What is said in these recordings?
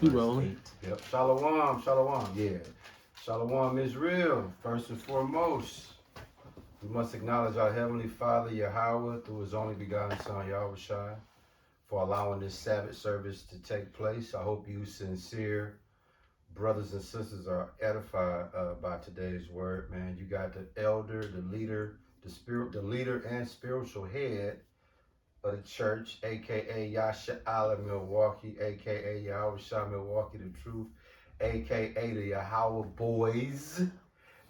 You rolling? Yep. Shalom, shalom. Yeah. Shalom is real. First and foremost, we must acknowledge our Heavenly Father, Yahweh, through His only begotten Son, Yahushua, for allowing this Sabbath service to take place. I hope you sincere brothers and sisters are edified by today's word, man. You got the elder, the leader, the leader and spiritual head of the church, aka Yasha Allah Milwaukee, aka Yahweh Shah Milwaukee, the truth, aka the Yahweh Boys,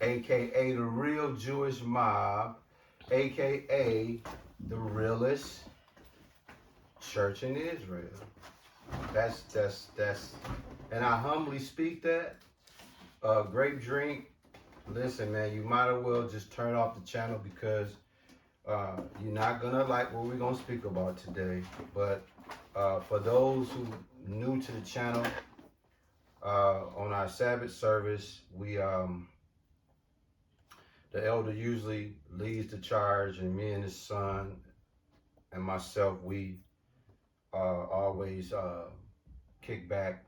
aka the real Jewish mob, aka the realest church in Israel. That's and I humbly speak that. Grape drink. Listen, man, you might as well just turn off the channel because you're not gonna like what we're gonna speak about today. But for those who new to the channel, on our Sabbath service, we the elder usually leads the charge, and me and his son and myself, we always kick back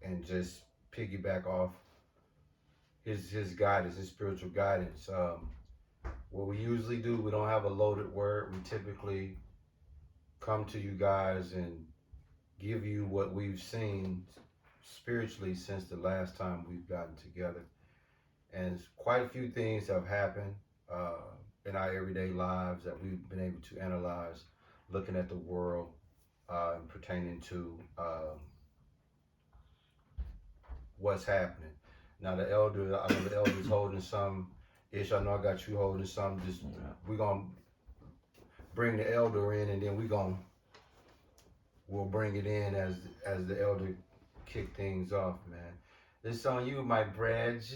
and just piggyback off his guidance, his spiritual guidance. What we usually do, we don't have a loaded word. We typically come to you guys and give you what we've seen spiritually since the last time we've gotten together. And quite a few things have happened in our everyday lives that we've been able to analyze, looking at the world and pertaining to what's happening. Now the elder, I know the elder's holding some ish. I know I got you holding some. Just we're gonna bring the elder in, and then we'll bring it in as the elder kick things off, man. This on you, my bridge.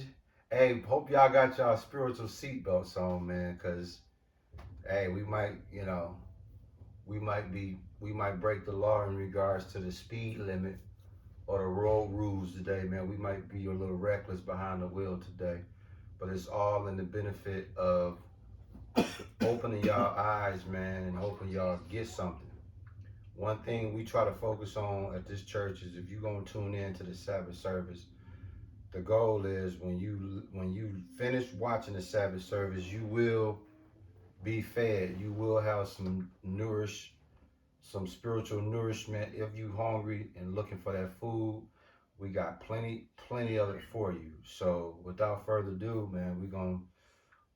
Hey, hope y'all got y'all spiritual seatbelts on, man, cause hey, we might, we might break the law in regards to the speed limit or the road rules today, man. We might be a little reckless behind the wheel today, but it's all in the benefit of opening y'all eyes, man, and hoping y'all get something. One thing we try to focus on at this church is if you're gonna tune in to the Sabbath service, the goal is when you finish watching the Sabbath service, you will be fed. You will have some spiritual nourishment. If you hungry and looking for that food, we got plenty of it for you. So without further ado, man, we're gonna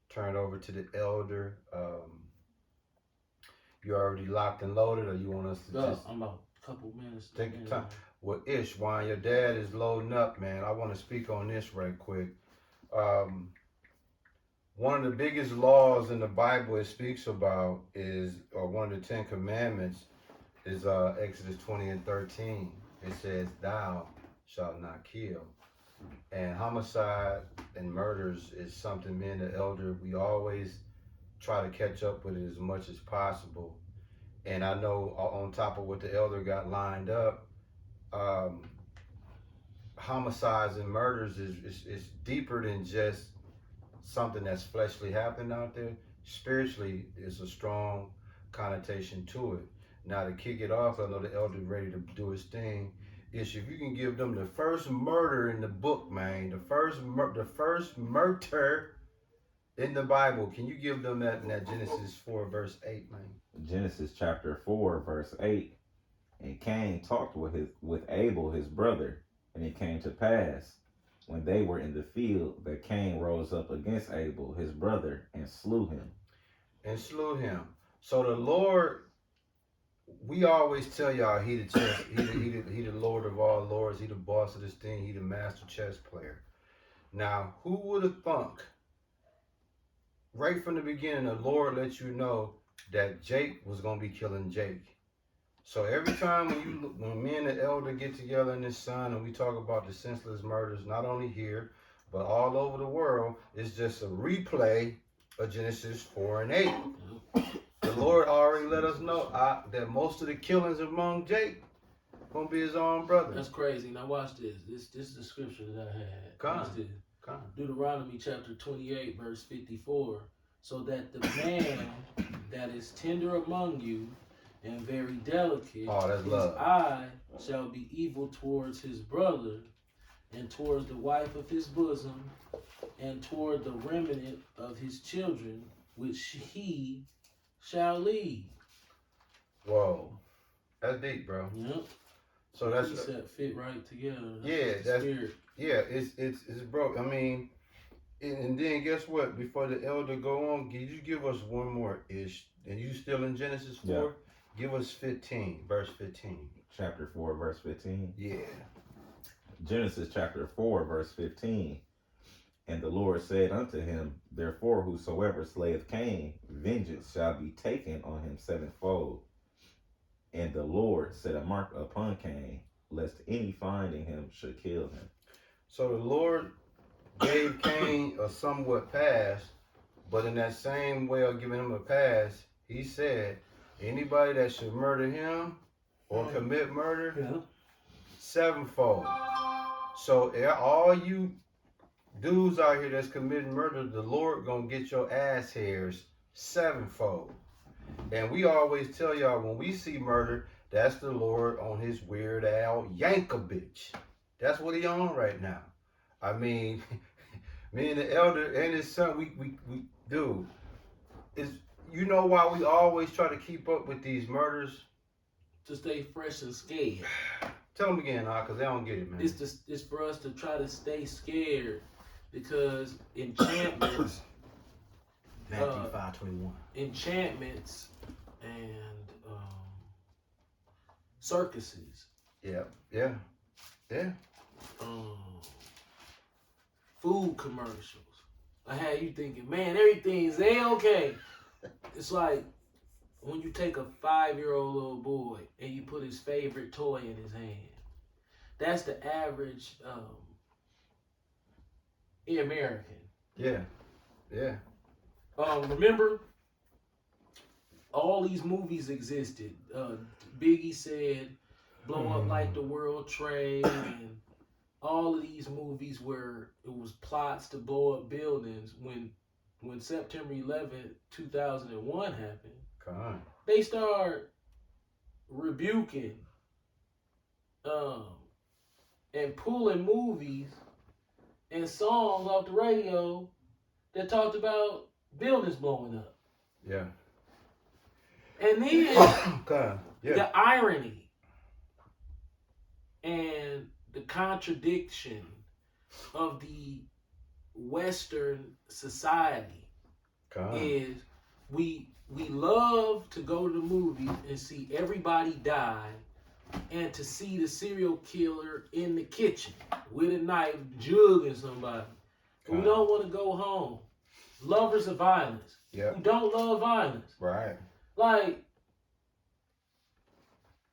turn it over to the elder. You already locked and loaded, or you want us to just? I'm about a couple minutes. Take your time. Well, Ish, while your dad is loading up, man, I want to speak on this right quick. One of the biggest laws in the Bible it speaks about is, or one of the 10 Commandments is Exodus 20 and 13. It says, "Thou shalt not kill." And homicide and murders is something me and the elder, we always try to catch up with it as much as possible. And I know on top of what the elder got lined up, homicides and murders is deeper than just something that's fleshly happening out there. Spiritually, there's a strong connotation to it. Now to kick it off, I know the elder ready to do his thing. Is if you can give them the first murder in the book, man, the first murder in the Bible, can you give them that in that Genesis 4 verse 8, man? Genesis chapter 4 verse 8. And Cain talked with Abel his brother, and it came to pass when they were in the field that Cain rose up against Abel his brother and slew him. So the Lord, we always tell y'all he the Lord of all lords, he the boss of this thing, he the master chess player. Now, who would have thunk right from the beginning the Lord let you know that Jake was gonna be killing Jake? So every time when me and the elder get together and his son and we talk about the senseless murders, not only here, but all over the world, it's just a replay of Genesis 4 and 8. The Lord already let us know that most of the killings among Jake gonna be his own brother. That's crazy. Now watch this. This is the scripture that I had. Come. Deuteronomy chapter 28 verse 54. So that the man that is tender among you and very delicate. Oh, that's his love. eye shall be evil towards his brother, and towards the wife of his bosom, and toward the remnant of his children, which he shall lead. Whoa, that's deep, bro. Yep. So that's Precept fit right together. Yeah, the that's- spirit. yeah, it's broke. I mean, and then guess what? Before the elder go on, can you give us one more ish? And you still in Genesis 4? Yeah. Give us 15, verse 15. Chapter 4, verse 15. Yeah. Genesis chapter 4, verse 15. And the Lord said unto him, Therefore whosoever slayeth Cain, vengeance shall be taken on him sevenfold. And the Lord set a mark upon Cain, lest any finding him should kill him. So the Lord gave Cain a somewhat pass, but in that same way of giving him a pass, he said, anybody that should murder him or commit murder, Yeah. sevenfold. So all you dudes out here that's committing murder, the Lord gonna get your ass hairs sevenfold. And we always tell y'all when we see murder, that's the Lord on his weird Al Yankovic. That's what he on right now. I mean, me and the elder and his son, we dude, is you know why we always try to keep up with these murders? To stay fresh and scared. Tell them again, because they don't get it, man. It's for us to try to stay scared, because enchantments, Matthew 5:21. enchantments, and circuses, Yeah. food commercials. I had you thinking, man, everything's okay. It's like when you take a 5-year-old little boy and you put his favorite toy in his hand. That's the average American. Yeah. Remember, all these movies existed. Biggie said, "Blow up like the World Trade," and all of these movies where it was plots to blow up buildings. When September 11th, 2001 happened, Come on. they start rebuking and pulling movies and songs off the radio that talked about buildings blowing up. Yeah. And then God. Yeah. the irony and the contradiction of the Western society Come on. is we love to go to the movies and see everybody die, and to see the serial killer in the kitchen with a knife jugging somebody. But we don't want to go home. Lovers of violence. Yeah. Who don't love violence. Right. Like,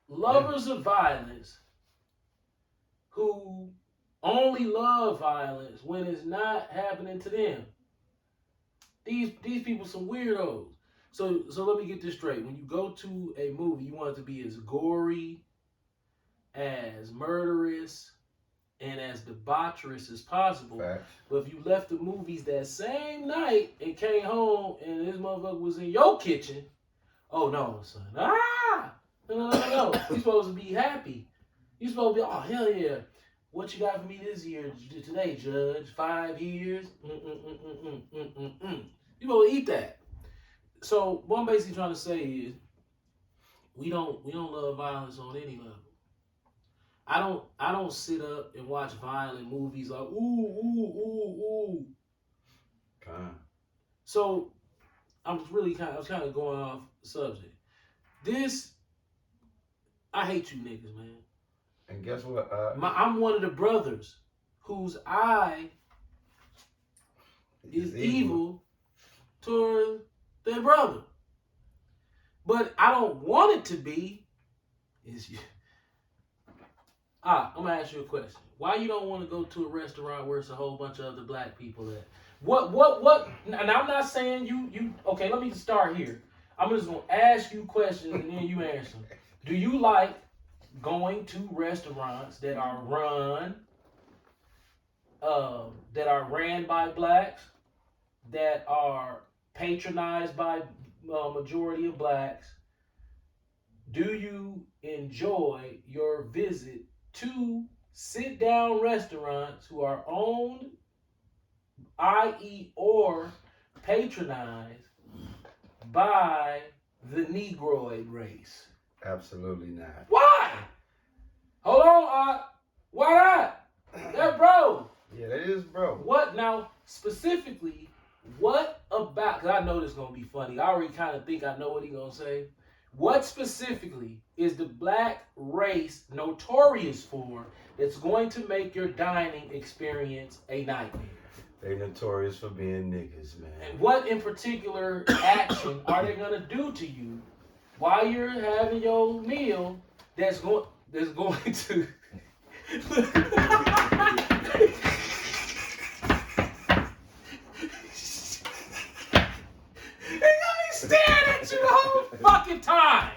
lovers of violence who only love violence when it's not happening to them. These people some weirdos. So let me get this straight. When you go to a movie, you want it to be as gory, as murderous, and as debaucherous as possible. Facts. But if you left the movies that same night and came home and this motherfucker was in your kitchen, oh no, son. No. You're supposed to be happy. You're supposed to be, oh, hell yeah. What you got for me this year, today, Judge? 5 years? You supposed to eat that. So what I'm basically trying to say is, we don't love violence on any level. I don't sit up and watch violent movies like ooh. So I was kind of going off subject. I hate you niggas, man. And guess what? I'm one of the brothers whose eye is evil toward their brother. But I don't want it to be. I'm gonna ask you a question. Why you don't want to go to a restaurant where it's a whole bunch of other black people at? What? And I'm not saying you. Okay, let me start here. I'm just gonna ask you questions and then you answer them. Do you like going to restaurants that are ran by blacks, that are patronized by majority of blacks, Do you enjoy your visit to sit-down restaurants who are owned, i.e., or patronized by the Negroid race? Absolutely not. Why? Hold on, why not? That bro. Yeah, that is, bro. What now specifically? What about? Because I know this is gonna be funny. I already kind of think I know what he gonna say. What specifically is the black race notorious for that's going to make your dining experience a nightmare? They notorious for being niggas, man. And what in particular action are they gonna do to you while you're having your meal that's going to staring at you the whole fucking time.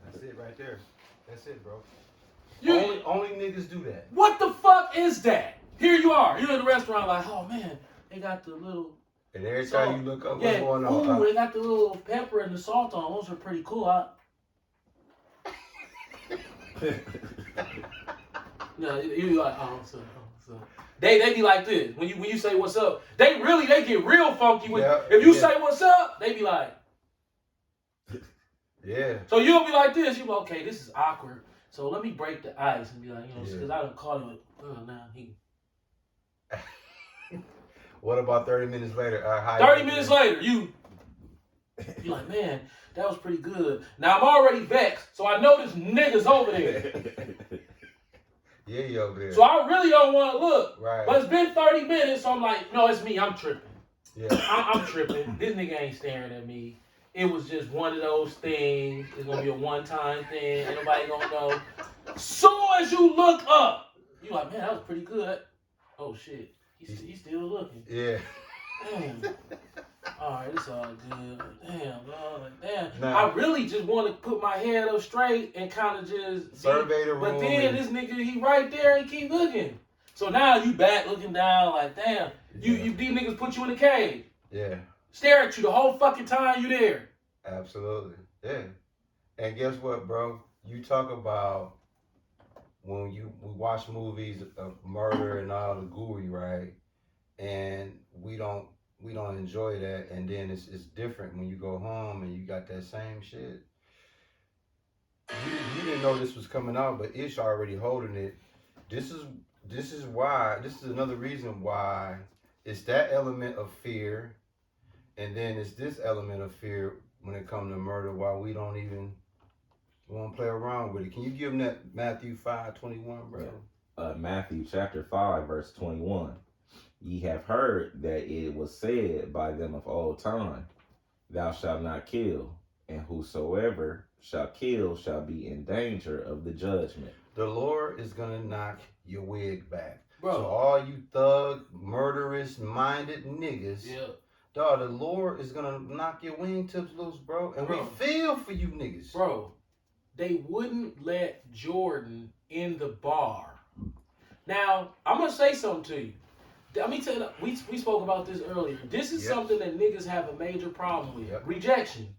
That's it right there. That's it, bro. You, Only niggas do that. what the fuck is that? Here you are. You're in the restaurant like, oh man, they got the little And every salt. time you look up, Yeah, what's going on? ooh, they got the little pepper and the salt on. Those are pretty cool. No, you like, so. They be like this when you say what's up. They get real funky when if you say what's up, they be like. Yeah. So you'll be like this. You'll be okay. This is awkward. So let me break the ice and be like, because I done caught him. Now he. What about 30 minutes later? 30 minutes later, you like, man, that was pretty good. Now I'm already vexed, so I know this nigga's over there. Yeah, you over there. So I really don't want to look. Right. But it's been 30 minutes, so I'm like, no, it's me. I'm tripping. Yeah. I'm tripping. This nigga ain't staring at me. It was just one of those things. It's gonna be a one-time thing. Ain't nobody gonna know. Soon as you look up, you like, man, that was pretty good. Oh shit, he's still looking. Yeah. Damn. All right, it's all good. Damn, bro. Like, damn. Nah. I really just want to put my head up straight and kind of just Survey the room. But then this nigga, he right there and keep looking. So now you back looking down like, damn. You these niggas put you in the cage. Yeah. Stare at you the whole fucking time you there. Absolutely. Yeah. And guess what, bro? You talk about when we watch movies of murder and all the gooey, right? And we don't enjoy that, and then it's different when you go home and you got that same shit. You didn't know this was coming out, but Ish already holding it. This is why. This is another reason why it's that element of fear, and then it's this element of fear when it comes to murder. Why we don't play around with it. Can you give them that Matthew 5:21, bro? Matthew chapter 5 verse 21. Ye have heard that it was said by them of old time, thou shalt not kill, and whosoever shall kill shall be in danger of the judgment. The Lord is gonna knock your wig back. Bro. So all you thug, murderous minded niggas, dog, the Lord is gonna knock your wingtips loose, bro. And we feel for you niggas. Bro, they wouldn't let Jordan in the bar. Now, I'm gonna say something to you. Let me tell you, we spoke about this earlier. This is something that niggas have a major problem with. Rejection.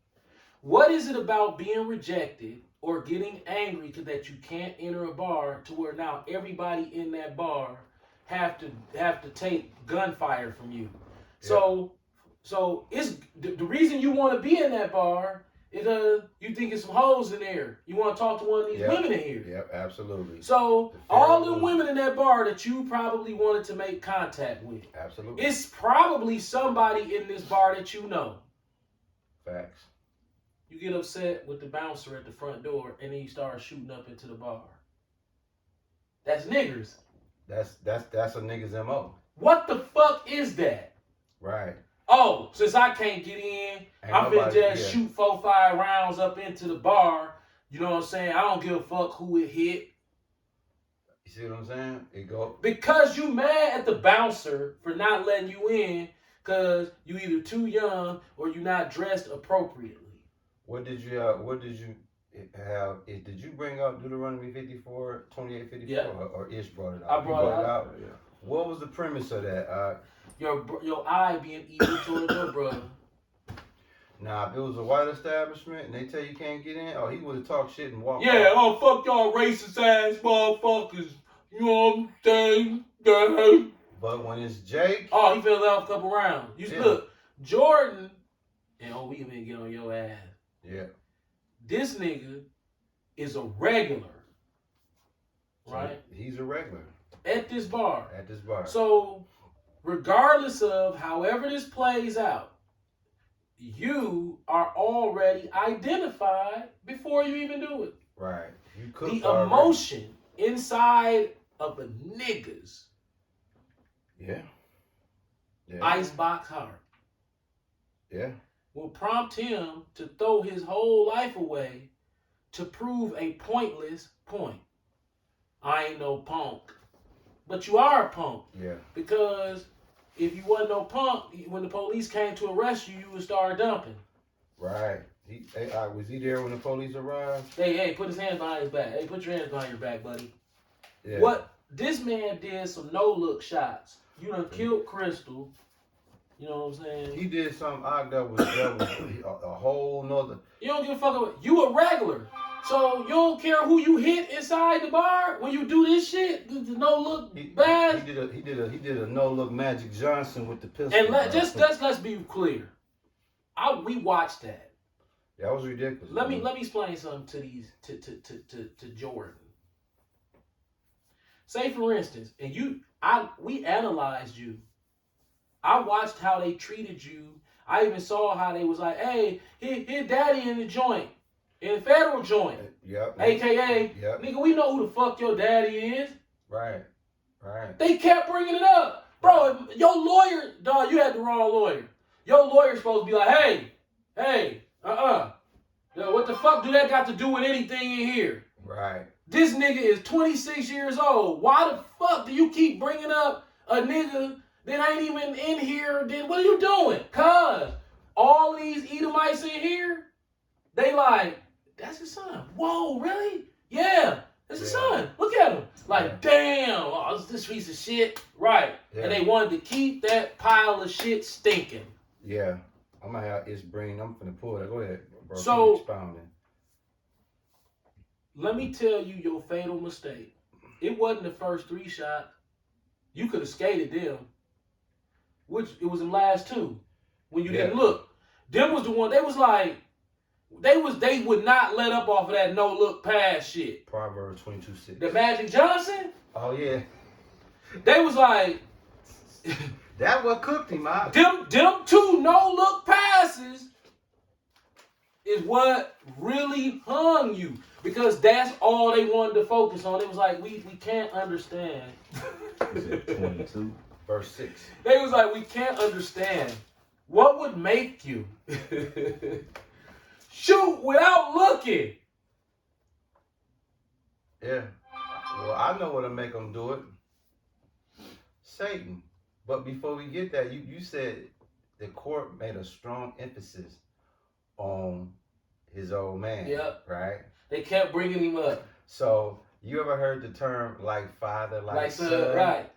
What is it about being rejected or getting angry that you can't enter a bar to where now everybody in that bar have to take gunfire from you? So it's the reason you want to be in that bar is you think it's some hoes in there. You want to talk to one of these women in here. Yep, absolutely. So all the women in that bar that you probably wanted to make contact with. Absolutely. It's probably somebody in this bar that you know. Facts. You get upset with the bouncer at the front door and then you start shooting up into the bar. That's niggers. That's a nigga's MO. What the fuck is that? Right. Oh, since I can't get in, I'm finna just shoot 4-5 rounds up into the bar. You know what I'm saying? I don't give a fuck who it hit. You see what I'm saying? It go Because you mad at the bouncer for not letting you in because you either too young or you not dressed appropriately. What did you have? Did you bring up Deuteronomy 54, 28, 54? Yeah. Or Ish brought it I out? brought it out. Yeah. What was the premise of that? Your eye being evil toward your brother. Now, if it was a white establishment and they tell you can't get in, oh, he would have talked shit and walked Yeah, off. oh, fuck y'all racist ass motherfuckers. You know what I'm saying? Yeah. But when it's Jake, Oh, he fell off a couple rounds. You Yeah. look, Jordan, and oh, we can get on your ass. yeah, This nigga is a regular, right? he's a regular At this bar. at this bar. So, regardless of however this plays out, you are already identified before you even do it. Right. You could The emotion inside of a nigga's Yeah. Yeah. icebox heart Yeah. will prompt him to throw his whole life away to prove a pointless point. I ain't no punk. But you are a punk. Yeah. Because if you wasn't no punk, when the police came to arrest you, you would start dumping. Right. Was he there when the police arrived? Hey, put his hands behind his back. Hey, put your hands behind your back, buddy. Yeah. What this man did some no-look shots. You done killed Crystal. You know what I'm saying? He did something that was a whole nother. You don't give a fuck about you a regular. So you don't care who you hit inside the bar when you do this shit. The no-look bad. He did a no look Magic Johnson with the pistol. And let's be clear. We watched that. That was ridiculous. Let me explain something to Jordan. Say for instance, we analyzed you. I watched how they treated you. I even saw how they was like, hey, his daddy in the joint, in the federal joint, Yep. AKA, Yep. nigga, we know who the fuck your daddy is. Right. Right. They kept bringing it up, bro. Your lawyer, dog, you had the wrong lawyer. Your lawyer's supposed to be like, hey, yo, what the fuck do that got to do with anything in here? Right. This nigga is 26 years old. Why the fuck do you keep bringing up a nigga that ain't even in here? Then what are you doing? Cause all these Edomites in here, they like, that's his son. Whoa, really? Yeah, that's his son. Look at him. Like, damn, oh, it's this piece of shit. Right. Yeah. And they wanted to keep that pile of shit stinking. Yeah. I'm gonna have his brain. I'm finna pull it. Go ahead, bro. So- Keep expounding. Let me tell you your fatal mistake. It wasn't the first 3 shots. You could have skated them. Which, it was the last 2. When you didn't look. Them was the one, they was like, they would not let up off of that no-look pass shit. Proverbs 22:6. The Magic Johnson, Oh yeah. they was like, That what cooked him out. them 2 no-look passes is what really hung you. Because that's all they wanted to focus on. It was like, we can't understand. Is it 22? Verse 6. They was like, we can't understand. What would make you shoot without looking? Yeah. Well, I know what'll make them do it. Satan. But before we get that, you said the court made a strong emphasis on his old man. Yep. Right? They kept bringing him up. So, you ever heard the term like father, like son? Right.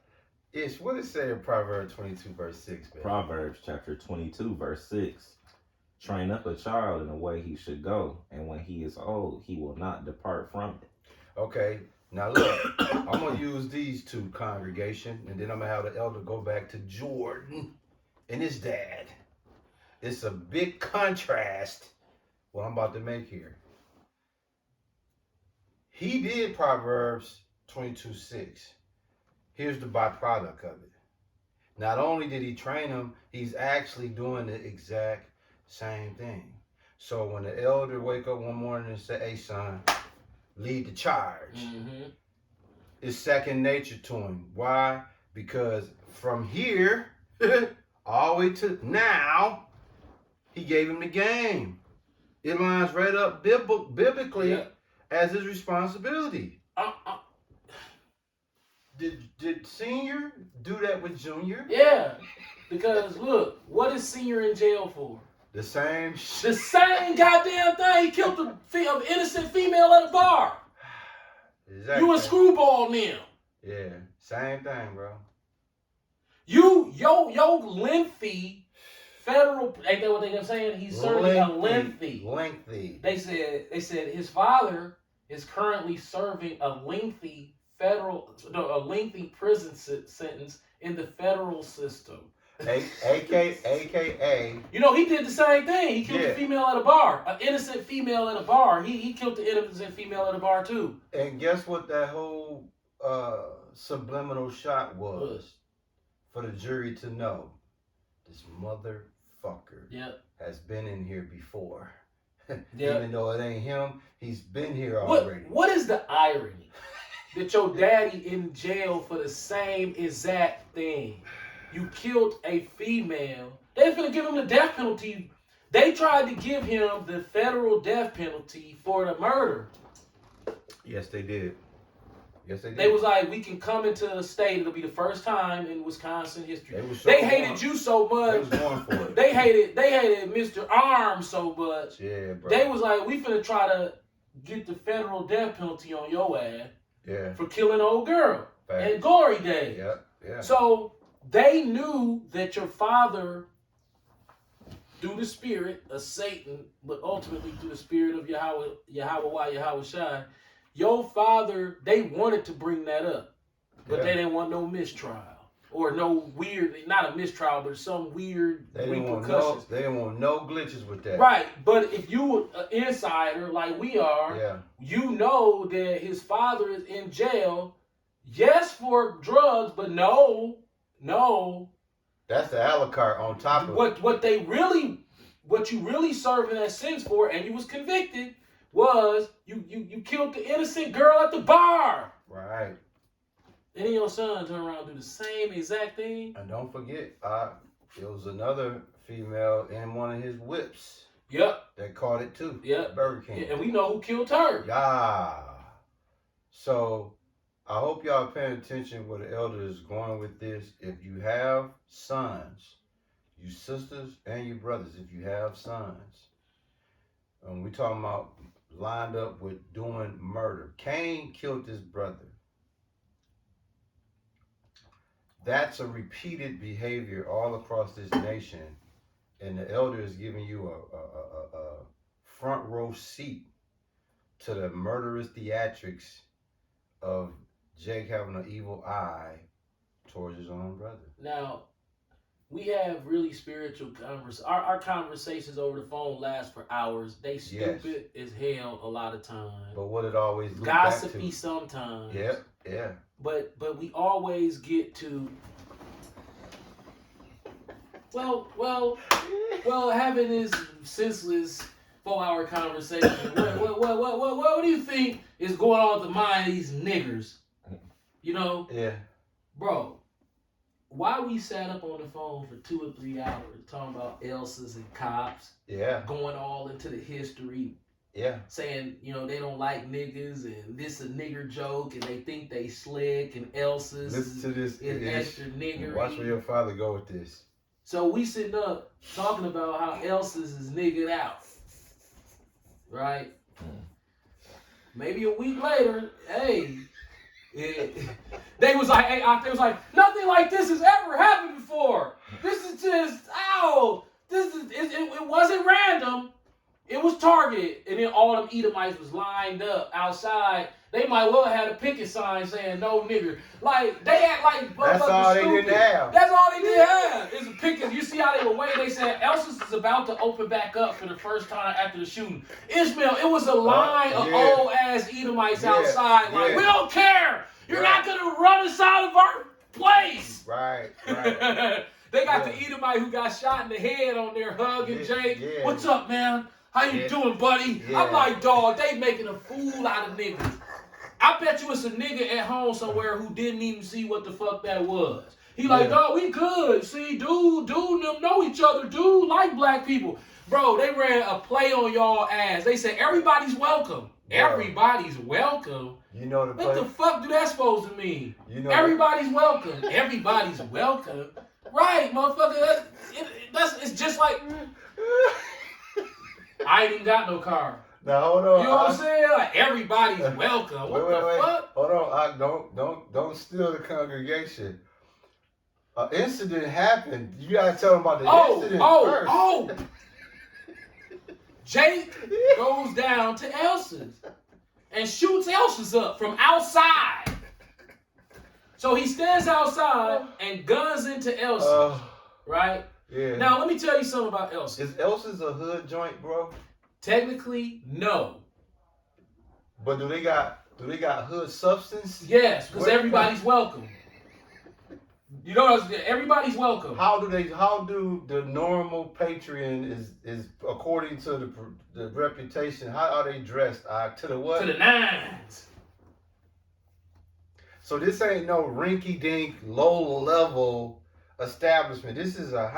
Ish, what it say in Proverbs 22, verse 6, man? Proverbs chapter 22, verse 6. Train up a child in the way he should go, and when he is old, he will not depart from it. Okay, now look, I'm going to use these 2, congregation, and then I'm going to have the elder go back to Jordan and his dad. It's a big contrast what I'm about to make here. He did Proverbs 22:6. Here's the byproduct of it. Not only did he train him, he's actually doing the exact same thing. So when the elder wake up one morning and say, hey son, lead the charge. Mm-hmm. It's second nature to him. Why? Because from here all the way to now, he gave him the game. It lines right up biblically as his responsibility. Did Senior do that with Junior? Yeah. Because look, what is Senior in jail for? The same The same goddamn thing. He killed an innocent female at a bar. Exactly. You a screwball now. Yeah, same thing, bro. Your lengthy federal. Ain't that what they kept saying? He's serving a lengthy. They said his father is currently serving a lengthy prison sentence in the federal system. AKA. You know, he did the same thing. He killed a female at a bar, an innocent female at a bar. He killed the innocent female at a bar too. And guess what that whole subliminal shot was? For the jury to know, this motherfucker has been in here before. Even though it ain't him, he's been here already. What is the irony that your daddy in jail for the same exact thing? You killed a female. They're going to give him the death penalty. They tried to give him the federal death penalty for the murder. Yes, they did. They was like, we can come into the state. It'll be the first time in Wisconsin history. They hated you so much. They was going for it. They hated Mr. Arms so much. Yeah, bro. They was like, we finna try to get the federal death penalty on your ass. Yeah. For killing old girl. Fact. And glory days. Yeah. So they knew that your father, through the spirit of Satan, but ultimately through the spirit of Yahweh Shai, your father, they wanted to bring that up, but they didn't want no mistrial or no weird, not a mistrial, but some weird repercussions. They didn't want no glitches with that. Right, but if you an insider like we are, you know that his father is in jail, yes, for drugs, but no. That's the a la carte on top of what you really serving that sentence for, and you was convicted, was you killed the innocent girl at the bar. Right. And then your son turn around and do the same exact thing. And don't forget, it was another female in one of his whips. Yep. That caught it too. Yep. Burger King. And we know who killed her. Yeah. So I hope y'all paying attention where the elder is going with this. If you have sons, you sisters and you brothers, if you have sons, and we talking about lined up with doing murder. Cain killed his brother. That's a repeated behavior all across this nation, and the elder is giving you a front row seat to the murderous theatrics of Jake having an evil eye towards his own brother. Now, we have really spiritual conversations. Our conversations over the phone last for hours. They stupid as hell a lot of times. But what it always looks gossipy back to, sometimes. Yeah. But we always get to well having this senseless 4-hour conversation. What do you think is going on with the mind of these niggers? You know? Yeah. Bro, why we sat up on the phone for 2 or 3 hours talking about Elsa's and cops? Yeah. Going all into the history. Yeah. Saying, they don't like niggas and this a nigger joke and they think they slick and Elsa's Listen to this, is extra nigger. Watch where your father go with this. So we sitting up talking about how Elsa's is niggered out. Right? Maybe a week later, they was like, nothing like this has ever happened before. This is just, it wasn't random. It was targeted. And then all them Edomites was lined up outside. They might well have had a picket sign saying no nigger. Like, they act like that's all they didn't have. That's all they did have. It's a picket. You see how they were waiting? They said Elsa's is about to open back up for the first time after the shooting. Ishmael, it was a line of old ass Edomites outside. Like, we don't care. You're not gonna run us out of our place. Right. They got the Edomite who got shot in the head on there hugging Jake. Yeah. What's up, man? How you doing, buddy? Yeah. I'm like, dog, they making a fool out of niggas. I bet you it's a nigga at home somewhere who didn't even see what the fuck that was. He like, dog, we good. See, dude, them know each other. Dude like black people. Bro, they ran a play on y'all ass. They said, everybody's welcome. Bro. Everybody's welcome. You know the What the fuck do that supposed to mean? Everybody's welcome. Everybody's welcome. Right, motherfucker. It's just like... I ain't even got no car. Now hold on. You know what I'm saying? Like everybody's welcome. What the fuck? Hold on. Don't steal the congregation. An incident happened. You gotta tell them about the incident first. Oh! Jake goes down to Elsa's and shoots Elsa's up from outside. So he stands outside and guns into Elsa, right? Yeah. Now let me tell you something about Elsa. Is Elsa's a hood joint, bro? Technically, no. But do they got hood substance? Yes, because everybody's welcome. You know what I'm saying? Everybody's welcome. How do the normal Patreon is according to the reputation? How are they dressed? To the what? To the nines. So this ain't no rinky-dink, low-level establishment. This is a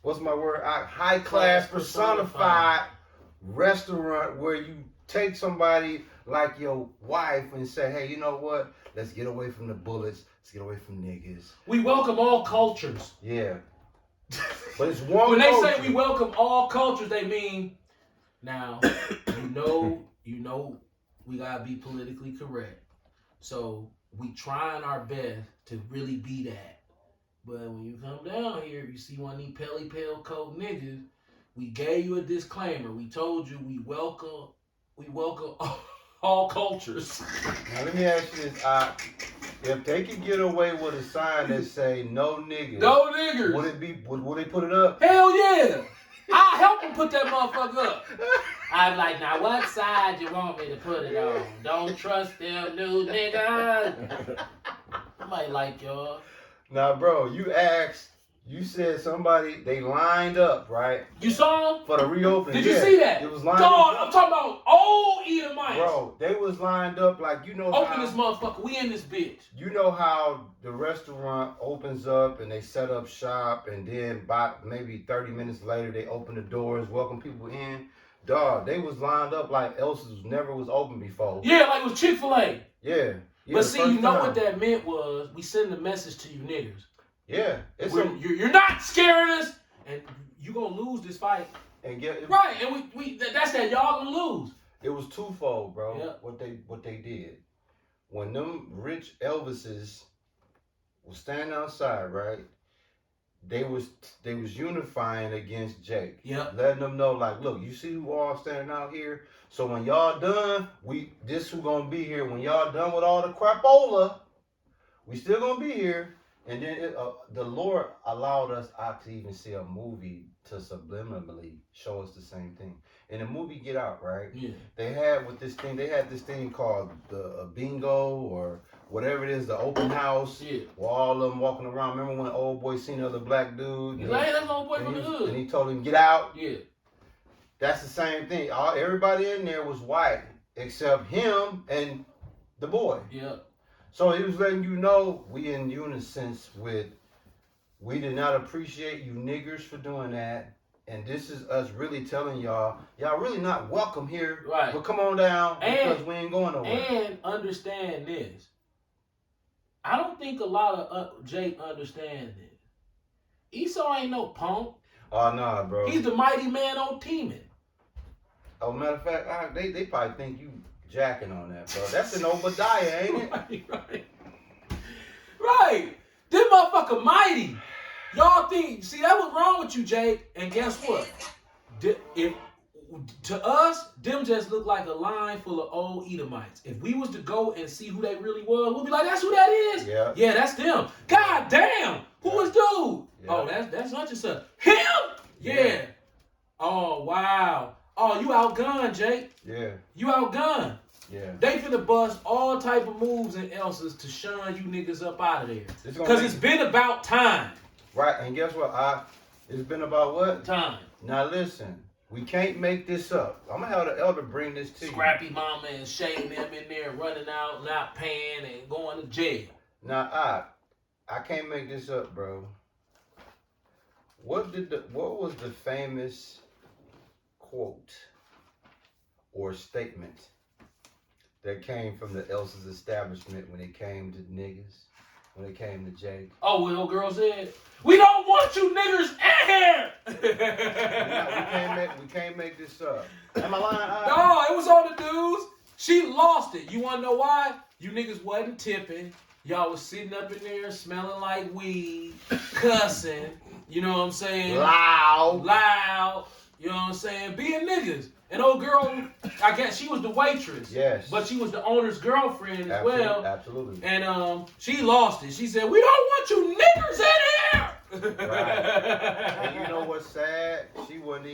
high-class personified restaurant where you take somebody like your wife and say, hey, you know what? Let's get away from the bullets. Let's get away from niggas. We welcome all cultures. Yeah. But it's one When they culture. say we welcome all cultures, they mean, now, you know, we gotta be politically correct. So we trying our best to really be that. But when you come down here, you see one of these pelly pale coat niggas, we gave you a disclaimer. We told you we welcome all cultures. Now let me ask you this. If they could get away with a sign that say no niggas, No niggers. would they put it up? Hell yeah. I'll help them put that motherfucker up. I'm like, now what side you want me to put it on? Don't trust them new niggas. I might like y'all. Now, bro, you said somebody, they lined up, right? You saw them? For the reopening. Did you see that? It was lined Dog, up. I'm talking about old Edomites. Bro, they was lined up like, Open this motherfucker. We in this bitch. You know how the restaurant opens up and they set up shop and then about maybe 30 minutes later they open the doors, welcome people in. Dog, they was lined up like Elsa's never was open before. Yeah, like it was Chick-fil-A. Yeah. But see, you know what that meant was we send a message to you niggas. Yeah. You're not scaring us, and you gonna lose this fight. And get Right, and we that's that y'all gonna lose. It was twofold, bro. Yeah. What they did. When them rich Elvises was standing outside, right? They was unifying against Jake. Yep. Letting them know, like, look, you see who all standing out here? So when y'all done, this who gonna be here. When y'all done with all the crapola, we still gonna be here. And then the Lord allowed us to even see a movie to subliminally show us the same thing. In the movie Get Out, right? Yeah. They had this thing called the bingo or whatever it is, the open house. Yeah. Where all of them walking around. Remember when the old boy seen the other black dude? He's like, hey, that's old boy from the hood. And he told him, get out. Yeah. That's the same thing. Everybody in there was white except him and the boy. Yeah. So he was letting you know we in unison with, we did not appreciate you niggers for doing that. And this is us really telling y'all really not welcome here. Right. But come on down because we ain't going nowhere. And understand this. I don't think a lot of Jake understand this. Esau ain't no punk. Oh, nah, bro. He's the mighty man on teaming. Oh, matter of fact, they probably think you jacking on that, bro. That's an Obadiah, ain't it? Right. This motherfucker mighty. Y'all think, see, that was wrong with you, Jake. And guess what? To us, them just look like a line full of old Edomites. If we was to go and see who they really was, we'll be like, that's who that is? Yeah. Yeah, that's them. God damn. Who is dude? Yeah. Oh, that's such and such. Him? Yeah. Oh, wow. Oh, you outgunned, Jake. Yeah. You outgunned. Yeah. They finna bust all type of moves and else's to shun you niggas up out of there. Because it's been about time. Right, and guess what? It's been about what? Time. Now listen, we can't make this up. I'm gonna have the elder bring this to Scrappy Mama and Shay them in there running out, not paying, and going to jail. Now I can't make this up, bro. What was the famous quote or statement that came from the Elsa's establishment when it came to niggas? When it came to Jake? Oh, what old girl said? We don't want you niggers in here! we can't make this up. Am I lying? No, it was on the dudes. She lost it. You want to know why? You niggas wasn't tipping. Y'all was sitting up in there smelling like weed, cussing, you know what I'm saying? Loud, you know what I'm saying? Being niggas. And old girl, I guess she was the waitress. Yes. But she was the owner's girlfriend as well. Absolutely. And she lost it. She said, "We don't want you niggers in here." Right. And you know what's sad? She wasn't